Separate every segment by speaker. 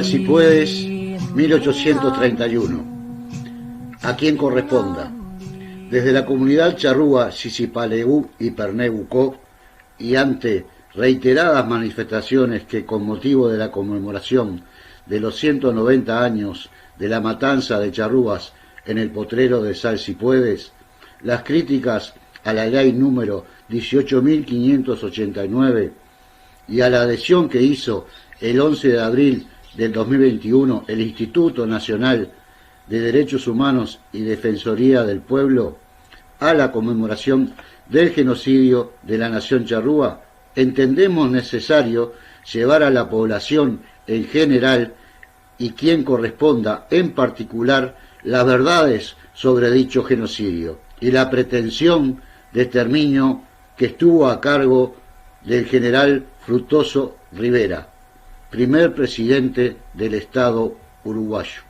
Speaker 1: si puedes, 1831. A quien corresponda. Desde la comunidad charrúa Sisipaleú y Perneucó, y ante reiteradas manifestaciones que con motivo de la conmemoración de los 190 años de la matanza de charrúas en el potrero de Sal Si Puedes, las críticas a la ley número 18.589 y a la adhesión que hizo el 11 de abril del 2021 el Instituto Nacional de Derechos Humanos y Defensoría del Pueblo a la conmemoración del genocidio de la nación charrúa, entendemos necesario llevar a la población en general y quien corresponda en particular las verdades sobre dicho genocidio y la pretensión de exterminio que estuvo a cargo del general Fructuoso Rivera, primer presidente del Estado uruguayo.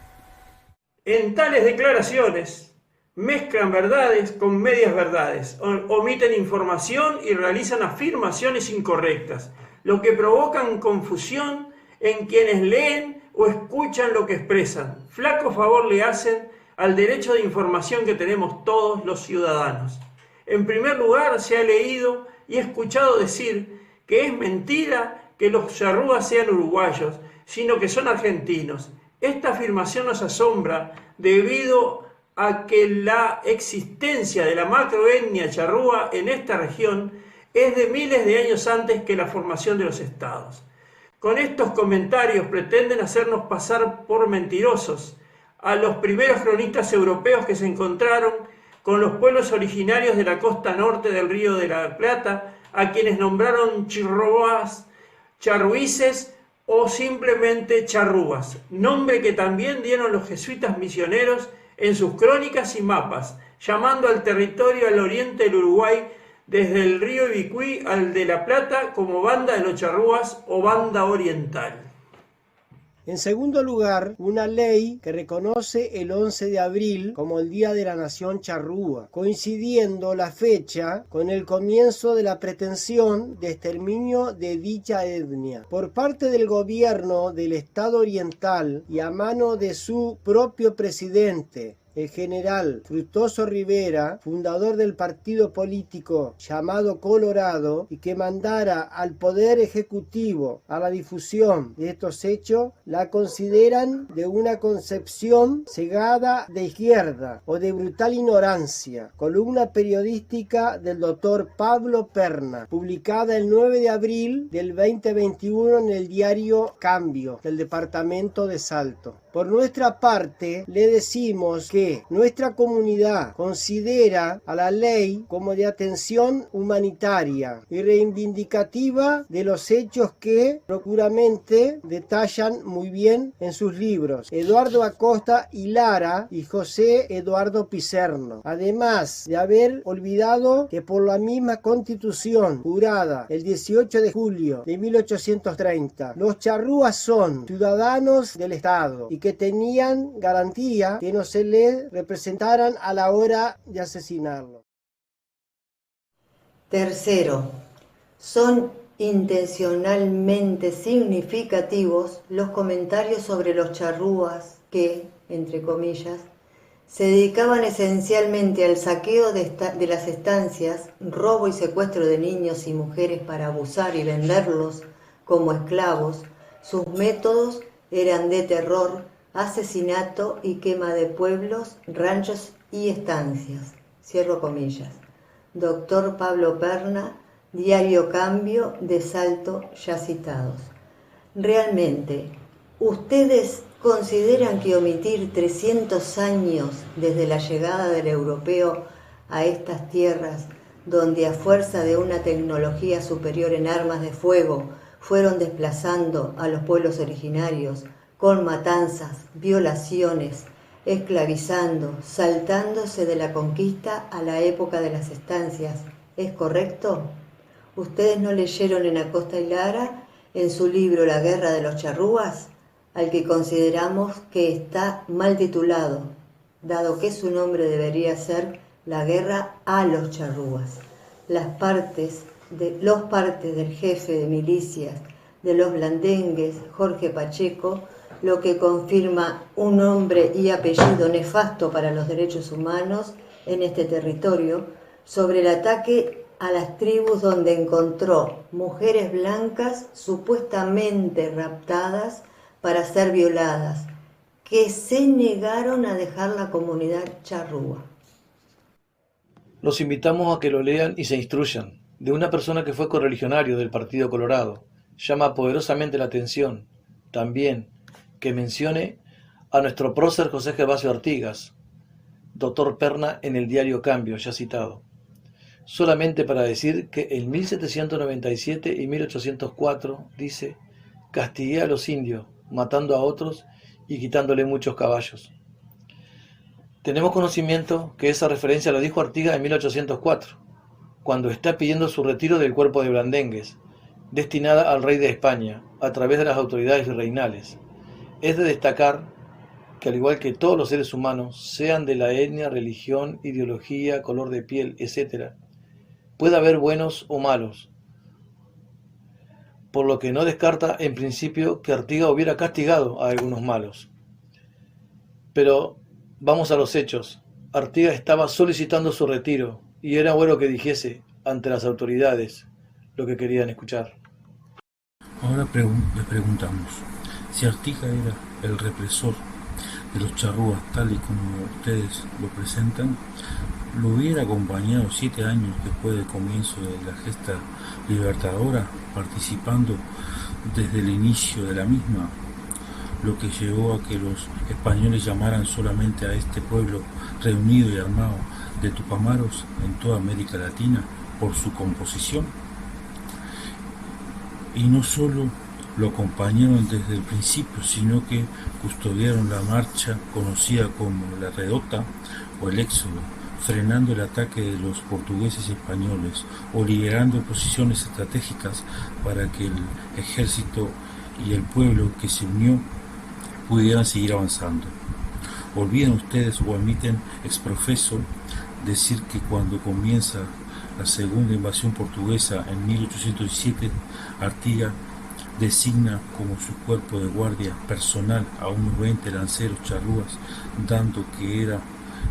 Speaker 2: En tales declaraciones mezclan verdades con medias verdades, omiten información y realizan afirmaciones incorrectas, lo que provocan confusión en quienes leen o escuchan lo que expresan. Flaco favor le hacen al derecho de información que tenemos todos los ciudadanos. En primer lugar, se ha leído y escuchado decir que es mentira que los charrúas sean uruguayos, sino que son argentinos. Esta afirmación nos asombra debido a que la existencia de la macroetnia charrúa en esta región es de miles de años antes que la formación de los estados. Con estos comentarios pretenden hacernos pasar por mentirosos a los primeros cronistas europeos que se encontraron con los pueblos originarios de la costa norte del Río de la Plata, a quienes nombraron chirroas, charruices o simplemente charrúas, nombre que también dieron los jesuitas misioneros en sus crónicas y mapas, llamando al territorio al oriente del Uruguay desde el río Ibicuí al de la Plata como Banda de los Charrúas o Banda Oriental.
Speaker 3: En segundo lugar, una ley que reconoce el 11 de abril como el Día de la Nación Charrúa, coincidiendo la fecha con el comienzo de la pretensión de exterminio de dicha etnia por parte del gobierno del Estado Oriental y a mano de su propio presidente, el general Fructuoso Rivera, fundador del partido político llamado Colorado, y que mandara al Poder Ejecutivo a la difusión de estos hechos, la consideran de una concepción cegada de izquierda o de brutal ignorancia. Columna periodística del doctor Pablo Perna, publicada el 9 de abril del 2021 en el diario Cambio del departamento de Salto. Por nuestra parte, le decimos que nuestra comunidad considera a la ley como de atención humanitaria y reivindicativa de los hechos que procuramente detallan muy bien en sus libros Eduardo Acosta y Lara y José Eduardo Picerno, además de haber olvidado que por la misma Constitución jurada el 18 de julio de 1830, los charrúas son ciudadanos del Estado y que tenían garantía que no se les representaran a la hora de asesinarlo.
Speaker 4: Tercero, son intencionalmente significativos los comentarios sobre los charrúas que, entre comillas, se dedicaban esencialmente al saqueo de las estancias, robo y secuestro de niños y mujeres para abusar y venderlos como esclavos. Sus métodos eran de terror, asesinato y quema de pueblos, ranchos y estancias. Cierro comillas. Doctor Pablo Perna, Diario Cambio de Salto, ya citados. Realmente, ¿ustedes consideran que omitir 300 años desde la llegada del europeo a estas tierras, donde a fuerza de una tecnología superior en armas de fuego fueron desplazando a los pueblos originarios, con matanzas, violaciones, esclavizando, saltándose de la conquista a la época de las estancias, ¿es correcto? ¿Ustedes no leyeron en Acosta y Lara, en su libro La Guerra de los Charrúas, al que consideramos que está mal titulado, dado que su nombre debería ser La Guerra a los Charrúas? Los partes del jefe de milicias de los blandengues, Jorge Pacheco, lo que confirma un nombre y apellido nefasto para los derechos humanos en este territorio, sobre el ataque a las tribus donde encontró mujeres blancas supuestamente raptadas para ser violadas, que se negaron a dejar la comunidad charrúa.
Speaker 5: Los invitamos a que lo lean y se instruyan, de una persona que fue correligionario del Partido Colorado. Llama poderosamente la atención, también, que mencione a nuestro prócer José Gervasio Artigas, doctor Perna en el diario Cambio, ya citado. Solamente para decir que en 1797 y 1804, dice, castigué a los indios, matando a otros y quitándole muchos caballos. Tenemos conocimiento que esa referencia la dijo Artigas en 1804, cuando está pidiendo su retiro del cuerpo de Blandengues, destinada al rey de España, a través de las autoridades virreinales. Es de destacar que al igual que todos los seres humanos, sean de la etnia, religión, ideología, color de piel, etc., puede haber buenos o malos, por lo que no descarta en principio que Artigas hubiera castigado a algunos malos. Pero vamos a los hechos. Artigas estaba solicitando su retiro y era bueno que dijese ante las autoridades lo que querían escuchar.
Speaker 6: Ahora le preguntamos, si Artigas era el represor de los charrúas tal y como ustedes lo presentan, lo hubiera acompañado 7 años después del comienzo de la gesta libertadora, participando desde el inicio de la misma, lo que llevó a que los españoles llamaran solamente a este pueblo reunido y armado de tupamaros en toda América Latina por su composición. Y no solo lo acompañaron desde el principio, sino que custodiaron la marcha conocida como la Redota o el Éxodo, frenando el ataque de los portugueses y españoles o liberando posiciones estratégicas para que el ejército y el pueblo que se unió pudieran seguir avanzando. Olvidan ustedes o admiten exprofeso decir que cuando comienza la segunda invasión portuguesa en 1817, Artigas designa como su cuerpo de guardia personal a unos 20 lanceros charrúas, dando que era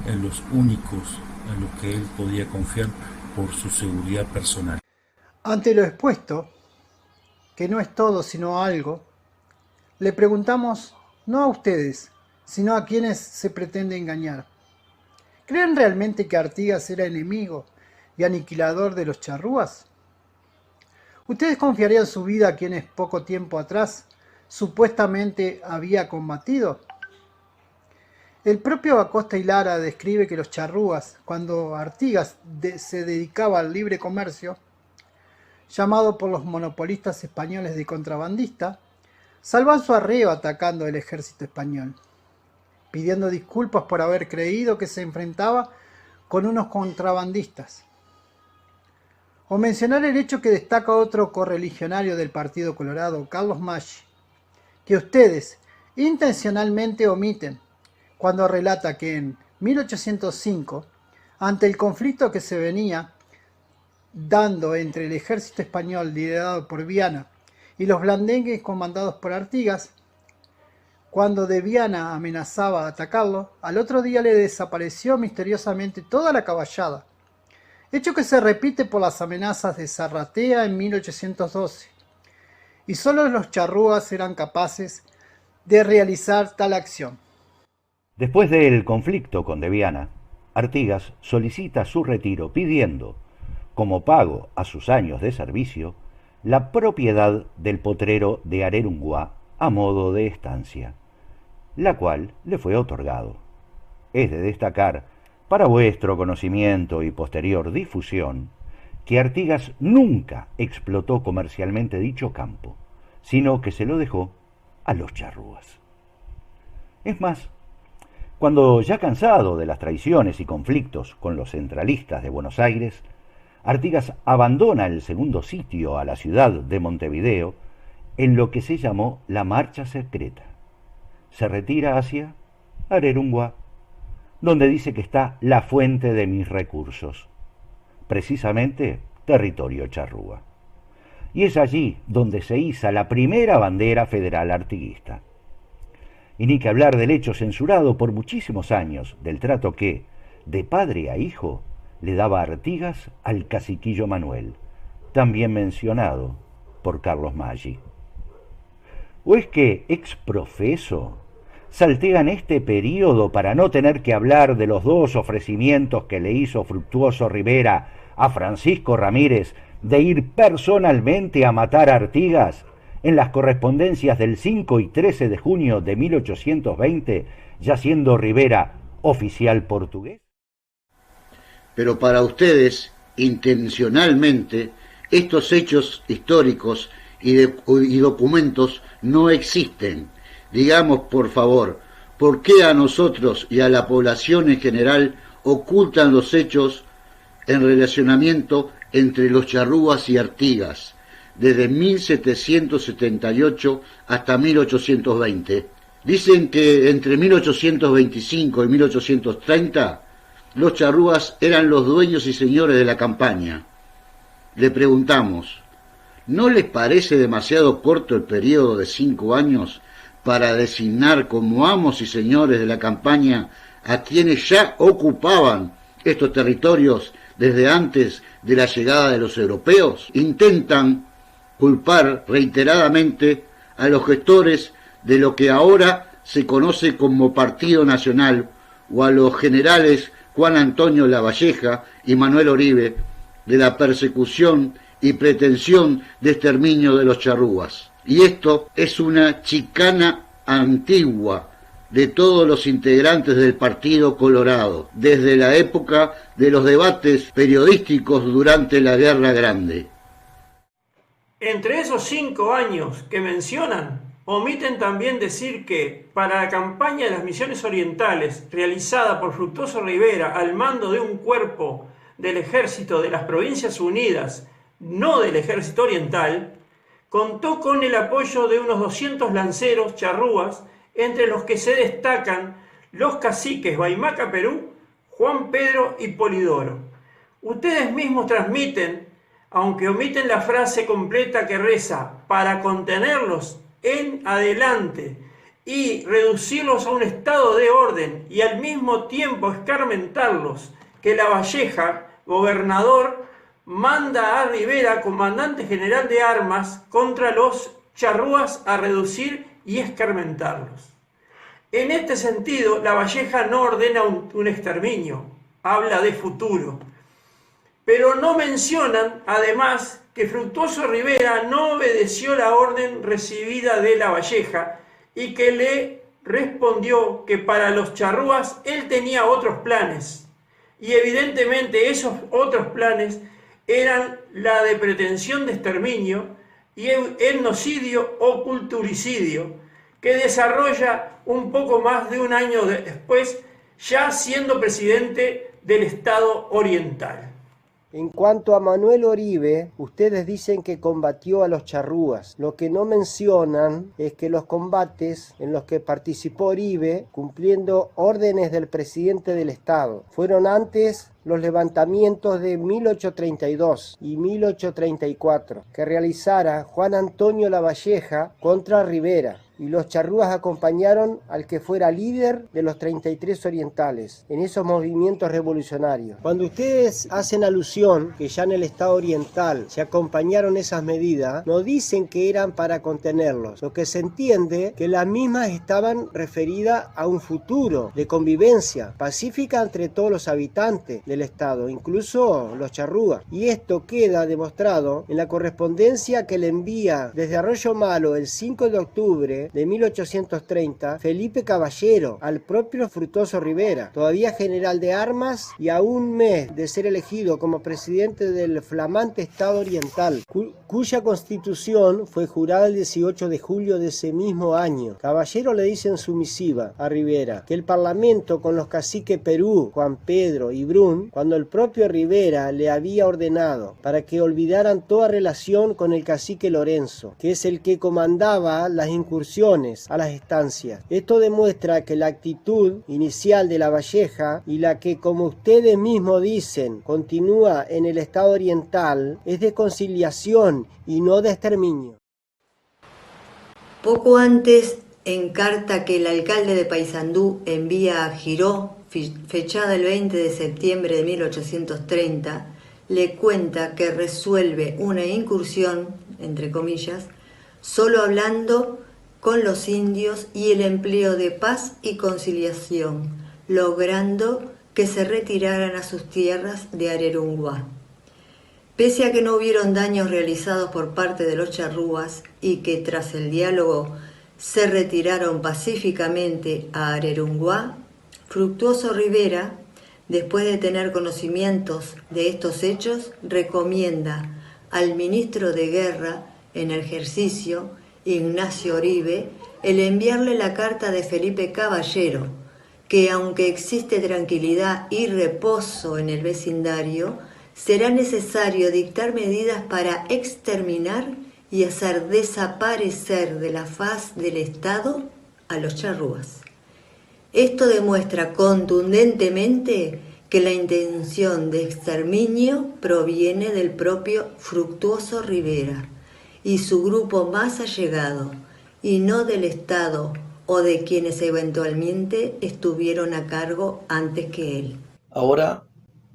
Speaker 6: en los únicos en los que él podía confiar por su seguridad personal.
Speaker 3: Ante lo expuesto, que no es todo sino algo, le preguntamos no a ustedes, sino a quienes se pretende engañar. ¿Creen realmente que Artigas era enemigo y aniquilador de los charrúas? ¿Ustedes confiarían su vida a quienes poco tiempo atrás supuestamente había combatido? El propio Acosta y Lara describe que los charrúas, cuando Artigas se dedicaba al libre comercio, llamado por los monopolistas españoles de contrabandista, salvan su arreo atacando el ejército español, pidiendo disculpas por haber creído que se enfrentaba con unos contrabandistas. O mencionar el hecho que destaca otro correligionario del Partido Colorado, Carlos Maggi, que ustedes intencionalmente omiten cuando relata que en 1805, ante el conflicto que se venía dando entre el ejército español liderado por Viana y los blandengues comandados por Artigas, cuando de Viana amenazaba atacarlo, al otro día le desapareció misteriosamente toda la caballada, hecho que se repite por las amenazas de Zarratea en 1812, y solo los charrúas eran capaces de realizar tal acción.
Speaker 7: Después del conflicto con de Viana, Artigas solicita su retiro pidiendo, como pago a sus años de servicio, la propiedad del potrero de Arerunguá a modo de estancia, la cual le fue otorgado. Es de destacar, para vuestro conocimiento y posterior difusión, que Artigas nunca explotó comercialmente dicho campo, sino que se lo dejó a los charrúas. Es más, cuando ya cansado de las traiciones y conflictos con los centralistas de Buenos Aires, Artigas abandona el segundo sitio a la ciudad de Montevideo en lo que se llamó la Marcha Secreta. Se retira hacia Arerunguá, donde dice que está la fuente de mis recursos, precisamente territorio charrúa. Y es allí donde se iza la primera bandera federal artiguista. Y ni que hablar del hecho censurado por muchísimos años del trato que, de padre a hijo, le daba Artigas al caciquillo Manuel, también mencionado por Carlos Maggi. ¿O es que, exprofeso, saltean este período para no tener que hablar de los dos ofrecimientos que le hizo Fructuoso Rivera a Francisco Ramírez de ir personalmente a matar a Artigas en las correspondencias del 5 y 13 de junio de 1820, ya siendo Rivera oficial portugués?
Speaker 1: Pero para ustedes, intencionalmente, estos hechos históricos y documentos no existen. Digamos, por favor, ¿por qué a nosotros y a la población en general ocultan los hechos en relacionamiento entre los charrúas y Artigas, desde 1778 hasta 1820? Dicen que entre 1825 y 1830 los charrúas eran los dueños y señores de la campaña. Le preguntamos, ¿no les parece demasiado corto el periodo de 5 años para designar como amos y señores de la campaña a quienes ya ocupaban estos territorios desde antes de la llegada de los europeos? Intentan culpar reiteradamente a los gestores de lo que ahora se conoce como Partido Nacional o a los generales Juan Antonio Lavalleja y Manuel Oribe de la persecución y pretensión de exterminio de los charrúas. Y esto es una chicana antigua de todos los integrantes del Partido Colorado, desde la época de los debates periodísticos durante la Guerra Grande.
Speaker 2: Entre esos 5 años que mencionan, omiten también decir que para la campaña de las Misiones Orientales, realizada por Fructuoso Rivera al mando de un cuerpo del Ejército de las Provincias Unidas, no del Ejército Oriental, contó con el apoyo de unos 200 lanceros charrúas, entre los que se destacan los caciques Baimaca Perú, Juan Pedro y Polidoro. Ustedes mismos transmiten, aunque omiten la frase completa que reza, para contenerlos en adelante y reducirlos a un estado de orden y al mismo tiempo escarmentarlos, que Lavalleja, gobernador, manda a Rivera, comandante general de armas, contra los charrúas a reducir y escarmentarlos. En este sentido, Lavalleja no ordena un exterminio, habla de futuro. Pero no mencionan, además, que Fructuoso Rivera no obedeció la orden recibida de Lavalleja y que le respondió que para los charrúas él tenía otros planes. Y evidentemente esos otros planes eran la de pretensión de exterminio y etnocidio o culturicidio, que desarrolla un poco más de un año después, ya siendo presidente del Estado Oriental.
Speaker 3: En cuanto a Manuel Oribe, ustedes dicen que combatió a los charrúas. Lo que no mencionan es que los combates en los que participó Oribe, cumpliendo órdenes del presidente del Estado, fueron antes los levantamientos de 1832 y 1834 que realizara Juan Antonio Lavalleja contra Rivera, y los charrúas acompañaron al que fuera líder de los 33 orientales en esos movimientos revolucionarios. Cuando ustedes hacen alusión que ya en el Estado Oriental se acompañaron esas medidas, no dicen que eran para contenerlos. Lo que se entiende que las mismas estaban referidas a un futuro de convivencia pacífica entre todos los habitantes del Estado, incluso los charrúas. Y esto queda demostrado en la correspondencia que le envía desde Arroyo Malo el 5 de octubre de 1830 Felipe Caballero al propio Fructuoso Rivera, todavía general de armas y a un mes de ser elegido como presidente del flamante Estado Oriental, cuya constitución fue jurada el 18 de julio de ese mismo año. Caballero le dice en su misiva a Rivera que el Parlamento con los caciques Perú, Juan Pedro y Brun, cuando el propio Rivera le había ordenado para que olvidaran toda relación con el cacique Lorenzo, que es el que comandaba las incursiones a las estancias. Esto demuestra que la actitud inicial de Lavalleja y la que, como ustedes mismos dicen, continúa en el Estado Oriental, es de conciliación y no de exterminio.
Speaker 4: Poco antes, en carta que el alcalde de Paysandú envía a Giró, fechada el 20 de septiembre de 1830, le cuenta que resuelve una incursión, entre comillas, solo hablando con los indios y el empleo de paz y conciliación, logrando que se retiraran a sus tierras de Arerunguá. Pese a que no hubieron daños realizados por parte de los charrúas y que tras el diálogo se retiraron pacíficamente a Arerunguá, Fructuoso Rivera, después de tener conocimientos de estos hechos, recomienda al ministro de Guerra en ejercicio, Ignacio Oribe, el enviarle la carta de Felipe Caballero, que aunque existe tranquilidad y reposo en el vecindario, será necesario dictar medidas para exterminar y hacer desaparecer de la faz del Estado a los charrúas. Esto demuestra contundentemente que la intención de exterminio proviene del propio Fructuoso Rivera y su grupo más allegado, y no del Estado o de quienes eventualmente estuvieron a cargo antes que él.
Speaker 5: Ahora,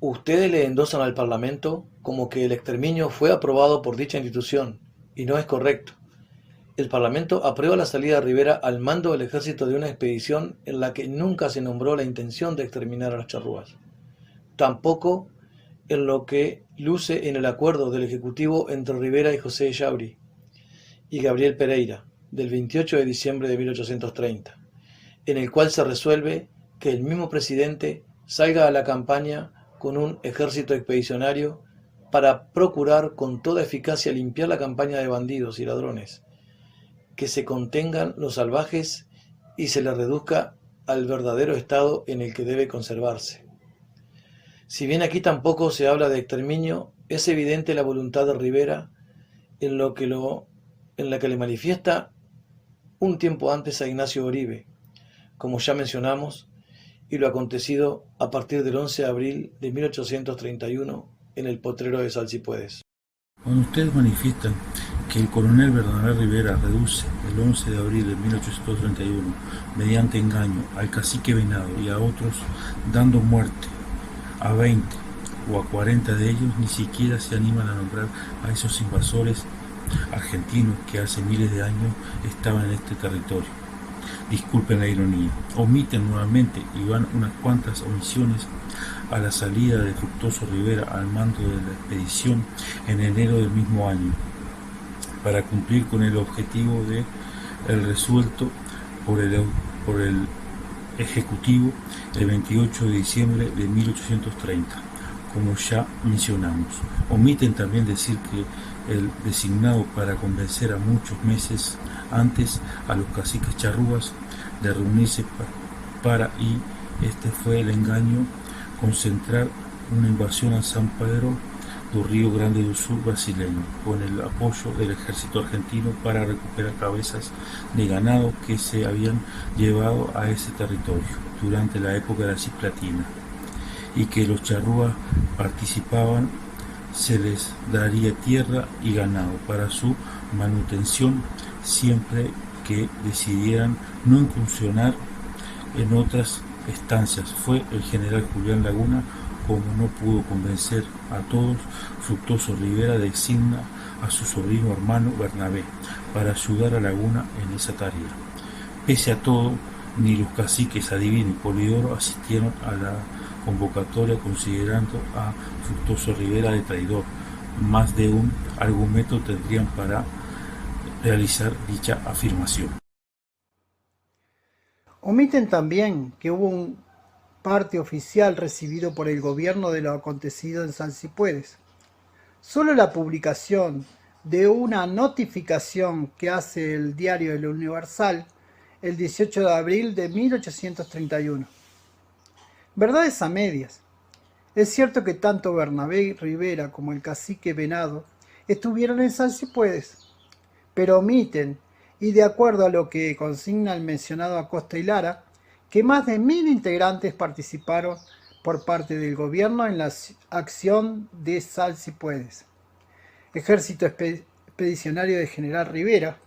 Speaker 5: ustedes le endosan al Parlamento como que el exterminio fue aprobado por dicha institución, y no es correcto. El Parlamento aprueba la salida de Rivera al mando del ejército de una expedición en la que nunca se nombró la intención de exterminar a los charrúas. Tampoco en lo que luce en el acuerdo del Ejecutivo entre Rivera y José Yabri y Gabriel Pereira, del 28 de diciembre de 1830, en el cual se resuelve que el mismo presidente salga a la campaña con un ejército expedicionario para procurar con toda eficacia limpiar la campaña de bandidos y ladrones, que se contengan los salvajes y se le reduzca al verdadero estado en el que debe conservarse. Si bien aquí tampoco se habla de exterminio, es evidente la voluntad de Rivera en la que le manifiesta un tiempo antes a Ignacio Oribe, como ya mencionamos, y lo acontecido a partir del 11 de abril de 1831 en el potrero de Salsipuedes.
Speaker 6: Cuando ustedes manifiestan que el coronel Bernabé Rivera reduce el 11 de abril de 1831 mediante engaño al cacique Venado y a otros, dando muerte a 20 o a 40 de ellos, ni siquiera se animan a nombrar a esos invasores argentinos que hace miles de años estaban en este territorio. Disculpen la ironía. Omiten nuevamente, y van unas cuantas omisiones, a la salida de Fructuoso Rivera al mando de la expedición en enero del mismo año, para cumplir con el objetivo de el resuelto por el Ejecutivo el 28 de diciembre de 1830, como ya mencionamos. Omiten también decir que el designado para convencer a muchos meses antes a los caciques charrúas de reunirse y este fue el engaño, concentrar una invasión a San Pedro do Río Grande do Sul brasileño, con el apoyo del ejército argentino para recuperar cabezas de ganado que se habían llevado a ese territorio durante la época de la Cisplatina, y que los charrúas participaban, se les daría tierra y ganado para su manutención siempre que decidieran no incursionar en otras estancias. Fue el general Julián Laguna, como no pudo convencer a todos, Fructuoso Rivera designa a su sobrino hermano Bernabé para ayudar a Laguna en esa tarea. Pese a todo, ni los caciques Adivino y Polidoro asistieron a la convocatoria, considerando a Fructuoso Rivera de traidor. Más de un argumento tendrían para realizar dicha afirmación.
Speaker 3: Omiten también que hubo un parte oficial recibido por el gobierno de lo acontecido en Salsipuedes. Solo la publicación de una notificación que hace el diario El Universal el 18 de abril de 1831. Verdades a medias. Es cierto que tanto Bernabé Rivera como el cacique Venado estuvieron en Salsipuedes, pero omiten, y de acuerdo a lo que consigna el mencionado Acosta y Lara, que más de 1000 integrantes participaron por parte del gobierno en la acción de Salsipuedes. Ejército Expedicionario de General Rivera.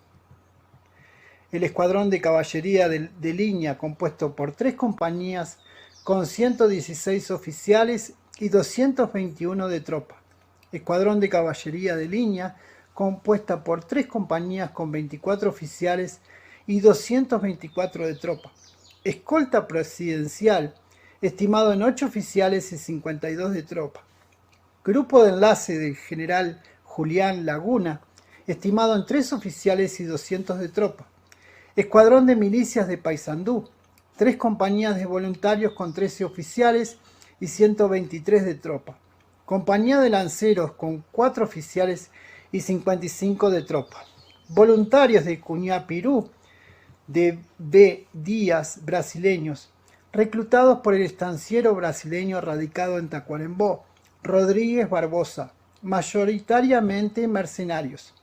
Speaker 8: el escuadrón de caballería de línea, compuesto por 3 compañías con 116 oficiales y 221 de tropa. Escuadrón de caballería de línea, compuesta por 3 compañías con 24 oficiales y 224 de tropa. Escolta presidencial, estimado en 8 oficiales y 52 de tropa. Grupo de enlace del general Julián Laguna, estimado en 3 oficiales y 200 de tropa. Escuadrón de milicias de Paysandú, 3 compañías de voluntarios con 13 oficiales y 123 de tropa. Compañía de lanceros con 4 oficiales y 55 de tropa. Voluntarios de Cuñapirú, de B. Díaz, brasileños, reclutados por el estanciero brasileño radicado en Tacuarembó, Rodríguez Barbosa, mayoritariamente mercenarios.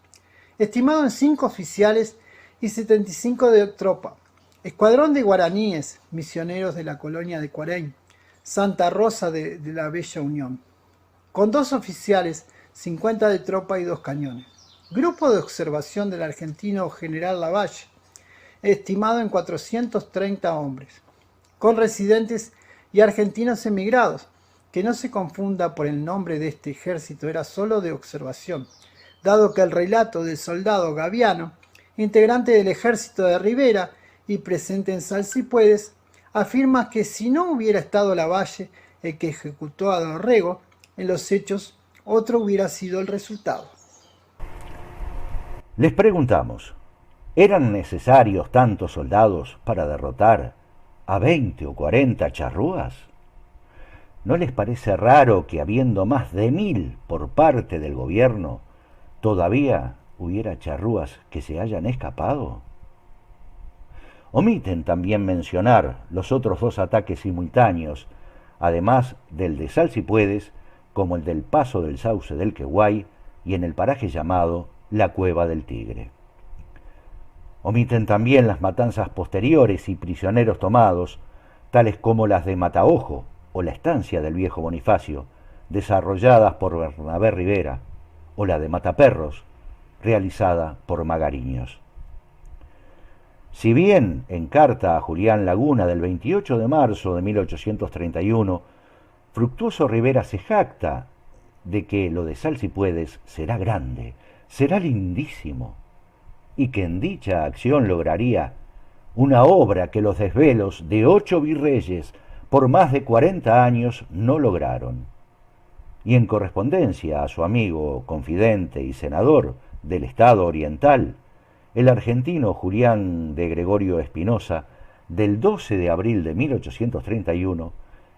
Speaker 8: Estimado en 5 oficiales y 75 de tropa. Escuadrón de guaraníes, misioneros de la colonia de Cuareim, Santa Rosa de la Bella Unión, con 2 oficiales, 50 de tropa y 2 cañones. Grupo de observación del argentino general Lavalle, estimado en 430 hombres, con residentes y argentinos emigrados. Que no se confunda por el nombre de este ejército, era solo de observación, dado que el relato del soldado Gaviano, integrante del ejército de Rivera y presente en Salsipuedes, afirma que si no hubiera estado Lavalle el que ejecutó a Dorrego, en los hechos otro hubiera sido el resultado.
Speaker 7: Les preguntamos, ¿eran necesarios tantos soldados para derrotar a 20 o 40 charrúas? ¿No les parece raro que habiendo más de 1000 por parte del gobierno, todavía hubiera charrúas que se hayan escapado? Omiten también mencionar los otros 2 ataques simultáneos, además del de Salsipuedes, como el del Paso del Sauce del Queguay y en el paraje llamado la Cueva del Tigre. Omiten también las matanzas posteriores y prisioneros tomados, tales como las de Mataojo o la estancia del viejo Bonifacio, desarrolladas por Bernabé Rivera, o la de Mataperros, realizada por Magariños. Si bien en carta a Julián Laguna del 28 de marzo de 1831, Fructuoso Rivera se jacta de que lo de Salsipuedes será grande, será lindísimo, y que en dicha acción lograría una obra que los desvelos de 8 virreyes por más de 40 años no lograron. Y en correspondencia a su amigo, confidente y senador del Estado Oriental, el argentino Julián de Gregorio Espinosa, del 12 de abril de 1831,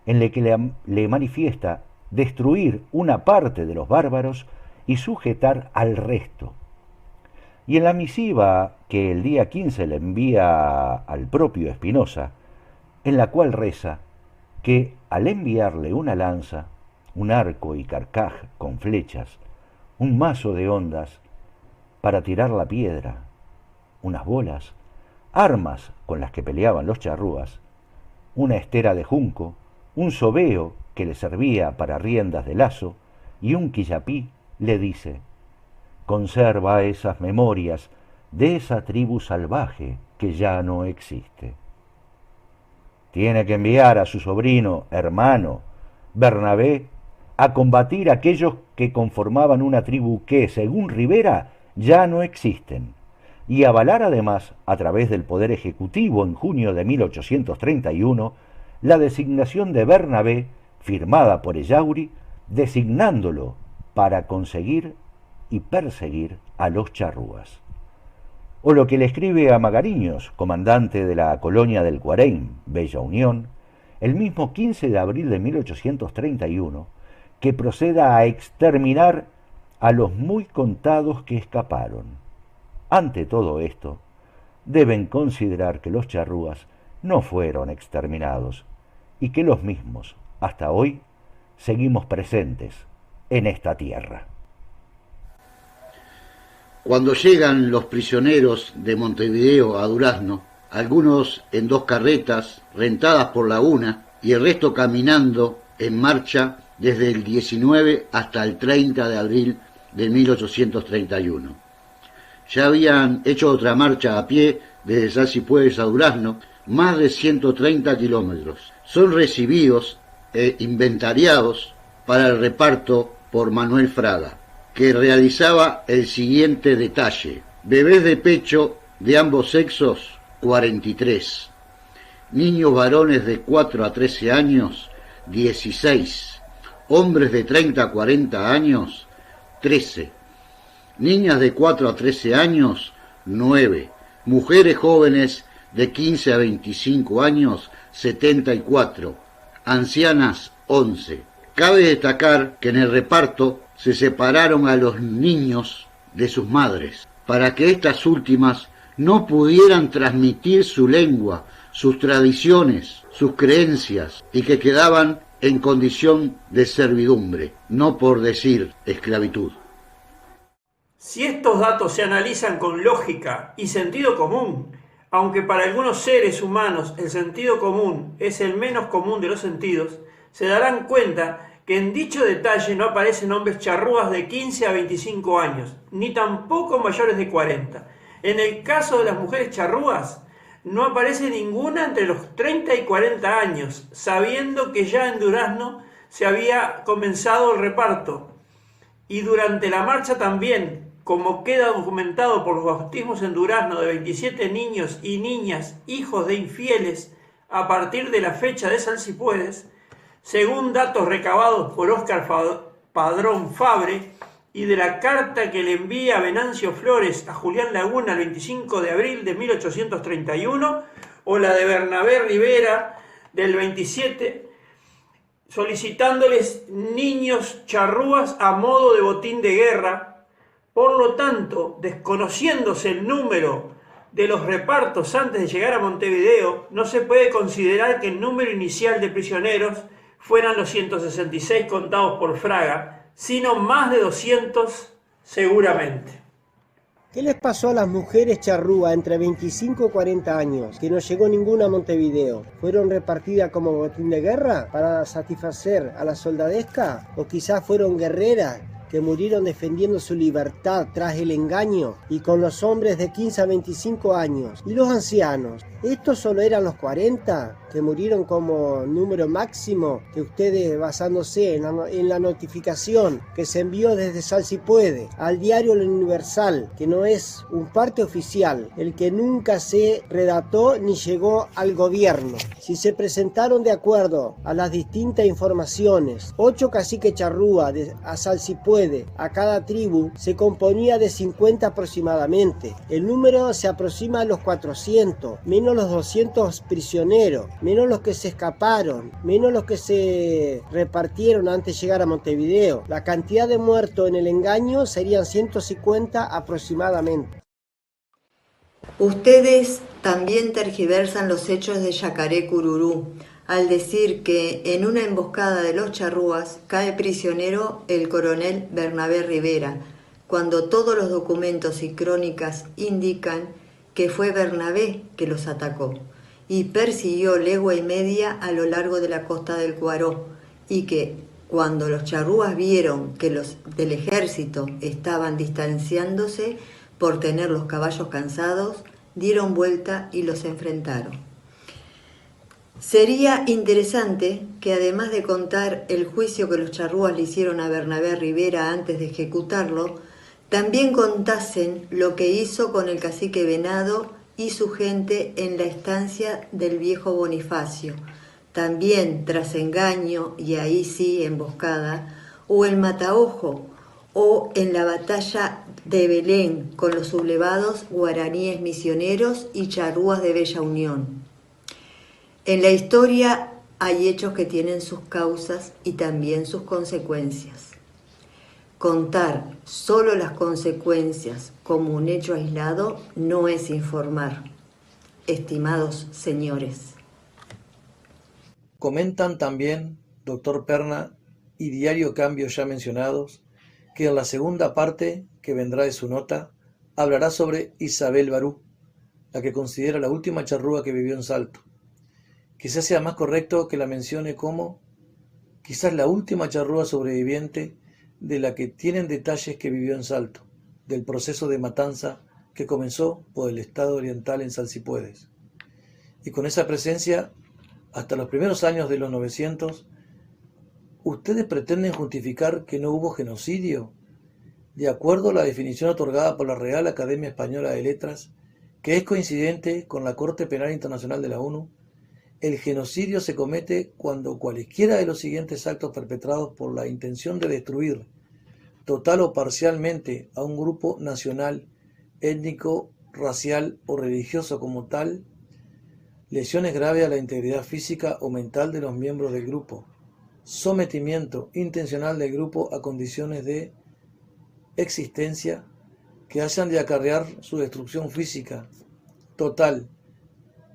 Speaker 7: en el que le manifiesta destruir una parte de los bárbaros y sujetar al resto. Y en la misiva que el día 15 le envía al propio Espinosa, en la cual reza que al enviarle una lanza, un arco y carcaj con flechas, un mazo de hondas para tirar la piedra, unas bolas, armas con las que peleaban los charrúas, una estera de junco, un sobeo que le servía para riendas de lazo y un quillapí, le dice: conserva esas memorias de esa tribu salvaje que ya no existe. Tiene que enviar a su sobrino, hermano, Bernabé, a combatir a aquellos que conformaban una tribu que, según Rivera, ya no existen, y avalar además, a través del Poder Ejecutivo en junio de 1831, la designación de Bernabé, firmada por Ellauri, designándolo para conseguir y perseguir a los charrúas. O lo que le escribe a Magariños, comandante de la colonia del Cuareim, Bella Unión, el mismo 15 de abril de 1831, que proceda a exterminar a los muy contados que escaparon. Ante todo esto, deben considerar que los charrúas no fueron exterminados y que los mismos, hasta hoy, seguimos presentes en esta tierra.
Speaker 1: Cuando llegan los prisioneros de Montevideo a Durazno, algunos en 2 carretas rentadas por Laguna y el resto caminando en marcha desde el 19 hasta el 30 de abril de 1831. ya habían hecho otra marcha a pie desde Salsipuedes a Durazno, más de 130 kilómetros. Son recibidos e inventariados para el reparto por Manuel Fraga, que realizaba el siguiente detalle: bebés de pecho de ambos sexos, 43, niños varones de 4 a 13 años, 16, hombres de 30 a 40 años, 13, niñas de 4 a 13 años, 9, mujeres jóvenes de 15 a 25 años, 74, ancianas, 11. Cabe destacar que en el reparto se separaron a los niños de sus madres, para que estas últimas no pudieran transmitir su lengua, sus tradiciones, sus creencias, y que quedaban en condición de servidumbre, no por decir esclavitud.
Speaker 2: Si estos datos se analizan con lógica y sentido común, aunque para algunos seres humanos el sentido común es el menos común de los sentidos, se darán cuenta que en dicho detalle no aparecen hombres charrúas de 15 a 25 años, ni tampoco mayores de 40. En el caso de las mujeres charrúas, no aparece ninguna entre los 30 y 40 años, sabiendo que ya en Durazno se había comenzado el reparto. Y durante la marcha también, como queda documentado por los bautismos en Durazno de 27 niños y niñas, hijos de infieles, a partir de la fecha de Salsipuedes, según datos recabados por Óscar Padrón Fabre, y de la carta que le envía Venancio Flores a Julián Laguna el 25 de abril de 1831, o la de Bernabé Rivera del 27, solicitándoles niños charrúas a modo de botín de guerra. Por lo tanto, desconociéndose el número de los repartos antes de llegar a Montevideo, no se puede considerar que el número inicial de prisioneros fueran los 166 contados por Fraga, sino más de 200 seguramente.
Speaker 3: ¿Qué les pasó a las mujeres charrúas entre 25 y 40 años, que no llegó ninguna a Montevideo? ¿Fueron repartidas como botín de guerra para satisfacer a la soldadesca? ¿O quizás fueron guerreras que murieron defendiendo su libertad tras el engaño? Y con los hombres de 15 a 25 años. ¿Y los ancianos? ¿Estos solo eran los 40 que murieron como número máximo, que ustedes, basándose en la notificación que se envió desde Salsipuede al diario El Universal, que no es un parte oficial, el que nunca se redactó ni llegó al gobierno? Si se presentaron de acuerdo a las distintas informaciones, 8 caciques charrúa a Salsipuede, a cada tribu, se componía de 50 aproximadamente. El número se aproxima a los 400, menos los 200 prisioneros, menos los que se escaparon, menos los que se repartieron antes de llegar a Montevideo. La cantidad de muertos en el engaño serían 150 aproximadamente.
Speaker 4: Ustedes también tergiversan los hechos de Yacaré Cururú al decir que en una emboscada de los charrúas cae prisionero el coronel Bernabé Rivera, cuando todos los documentos y crónicas indican que fue Bernabé que los atacó y persiguió legua y media a lo largo de la costa del Cuaró, y que cuando los charrúas vieron que los del ejército estaban distanciándose por tener los caballos cansados, dieron vuelta y los enfrentaron. Sería interesante que, además de contar el juicio que los charrúas le hicieron a Bernabé Rivera antes de ejecutarlo, también contasen lo que hizo con el cacique Venado y su gente en la estancia del viejo Bonifacio, también tras engaño y ahí sí emboscada, o el Mataojo, o en la batalla de Belén con los sublevados guaraníes misioneros y charrúas de Bella Unión. En la historia hay hechos que tienen sus causas y también sus consecuencias. Contar solo las consecuencias como un hecho aislado no es informar, estimados señores.
Speaker 5: Comentan también, doctor Perna y Diario Cambio ya mencionados, que en la segunda parte, que vendrá de su nota, hablará sobre Isabel Barú, la que considera la última charrúa que vivió en Salto. Quizás sea más correcto que la mencione como quizás la última charrúa sobreviviente de la que tienen detalles que vivió en Salto, del proceso de matanza que comenzó por el Estado oriental en Salsipuedes. Y con esa presencia, hasta los primeros años de los 900, ¿ustedes pretenden justificar que no hubo genocidio? De acuerdo a la definición otorgada por la Real Academia Española de Letras, que es coincidente con la Corte Penal Internacional de la ONU, el genocidio se comete cuando cualquiera de los siguientes actos perpetrados por la intención de destruir, total o parcialmente, a un grupo nacional, étnico, racial o religioso como tal, lesiones graves a la integridad física o mental de los miembros del grupo, sometimiento intencional del grupo a condiciones de existencia que hayan de acarrear su destrucción física, total,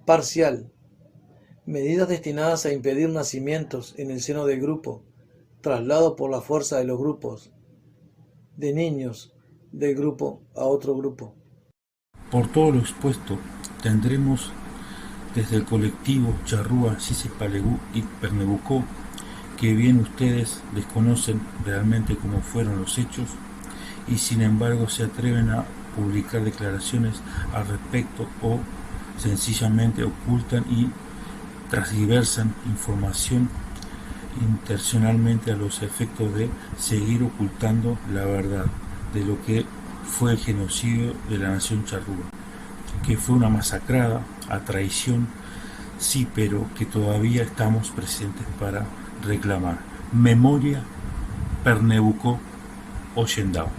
Speaker 5: parcial, medidas destinadas a impedir nacimientos en el seno del grupo, traslado por la fuerza de los grupos, de niños del grupo a otro grupo.
Speaker 6: Por todo lo expuesto, tendremos desde el colectivo Charrúa, Sisipalegu y Pernambuco, que bien ustedes desconocen realmente cómo fueron los hechos y sin embargo se atreven a publicar declaraciones al respecto o sencillamente ocultan y transgiversan información intencionalmente a los efectos de seguir ocultando la verdad de lo que fue el genocidio de la nación charrúa, que fue una masacrada a traición, sí, pero que todavía estamos presentes para reclamar. Memoria Pernambuco Ollendao,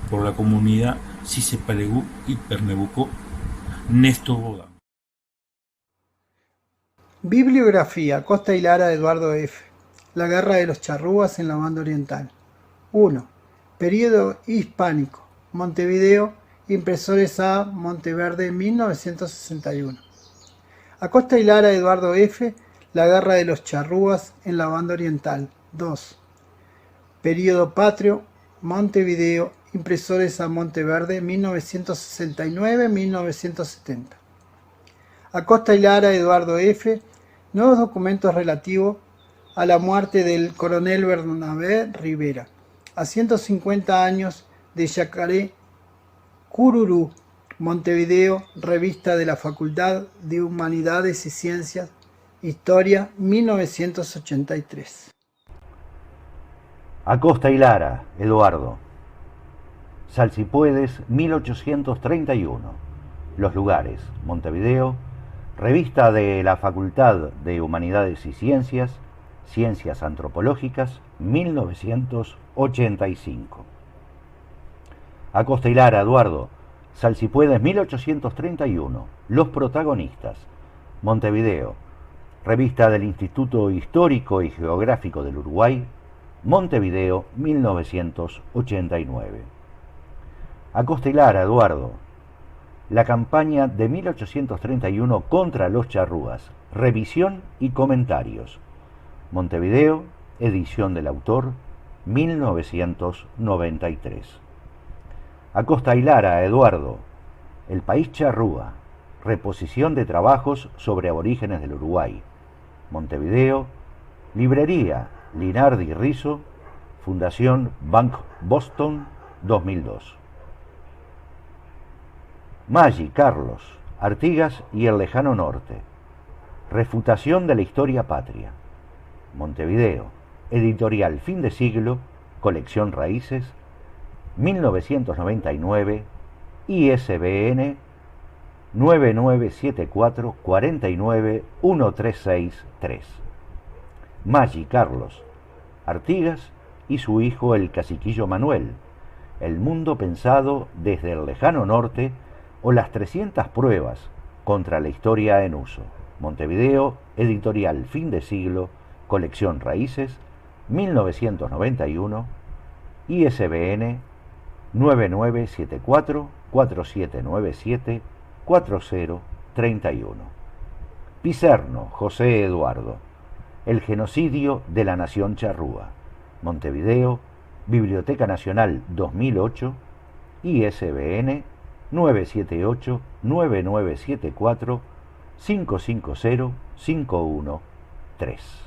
Speaker 6: por la comunidad Sisipalegu y Pernambuco, Néstor Boda.
Speaker 8: Bibliografía: Costa y Lara, Eduardo F. La guerra de los charrúas en la banda oriental. 1. Período hispánico. Montevideo, Impresores A. Monteverde, 1961. Acosta y Lara, Eduardo F. La guerra de los charrúas en la banda oriental. 2. Período patrio. Montevideo, Impresores A. Monteverde, 1969-1970. Acosta y Lara, Eduardo F. Nuevos documentos relativos a la muerte del coronel Bernabé Rivera, a 150 años de Yacaré Cururú, Montevideo, Revista de la Facultad de Humanidades y Ciencias, Historia, 1983.
Speaker 7: Acosta y Lara, Eduardo. Salsipuedes, 1831. Los lugares: Montevideo, Revista de la Facultad de Humanidades y Ciencias, Ciencias Antropológicas, 1985. Acosta y Lara, Eduardo. Salsipuedes, 1831. Los protagonistas: Montevideo, Revista del Instituto Histórico y Geográfico del Uruguay, Montevideo, 1989. Acosta y Lara, Eduardo. La campaña de 1831 contra los charrúas, revisión y comentarios. Montevideo, edición del autor, 1993. Acosta y Lara, Eduardo. El país charrúa, reposición de trabajos sobre aborígenes del Uruguay. Montevideo, Librería Linardi Rizzo, Fundación Bank Boston, 2002. Maggi, Carlos. Artigas y el lejano norte. Refutación de la historia patria. Montevideo, Editorial Fin de Siglo, Colección Raíces, 1999, ISBN 9974 49 1363. Maggi, Carlos. Artigas y su hijo el caciquillo Manuel. El mundo pensado desde el lejano norte o las 300 pruebas contra la historia en uso. Montevideo, Editorial Fin de Siglo, Colección Raíces, 1991, ISBN 9974 4797 4031. Pizerno, José Eduardo. El genocidio de la nación charrúa. Montevideo, Biblioteca Nacional, 2008, ISBN 978-9974-550-513.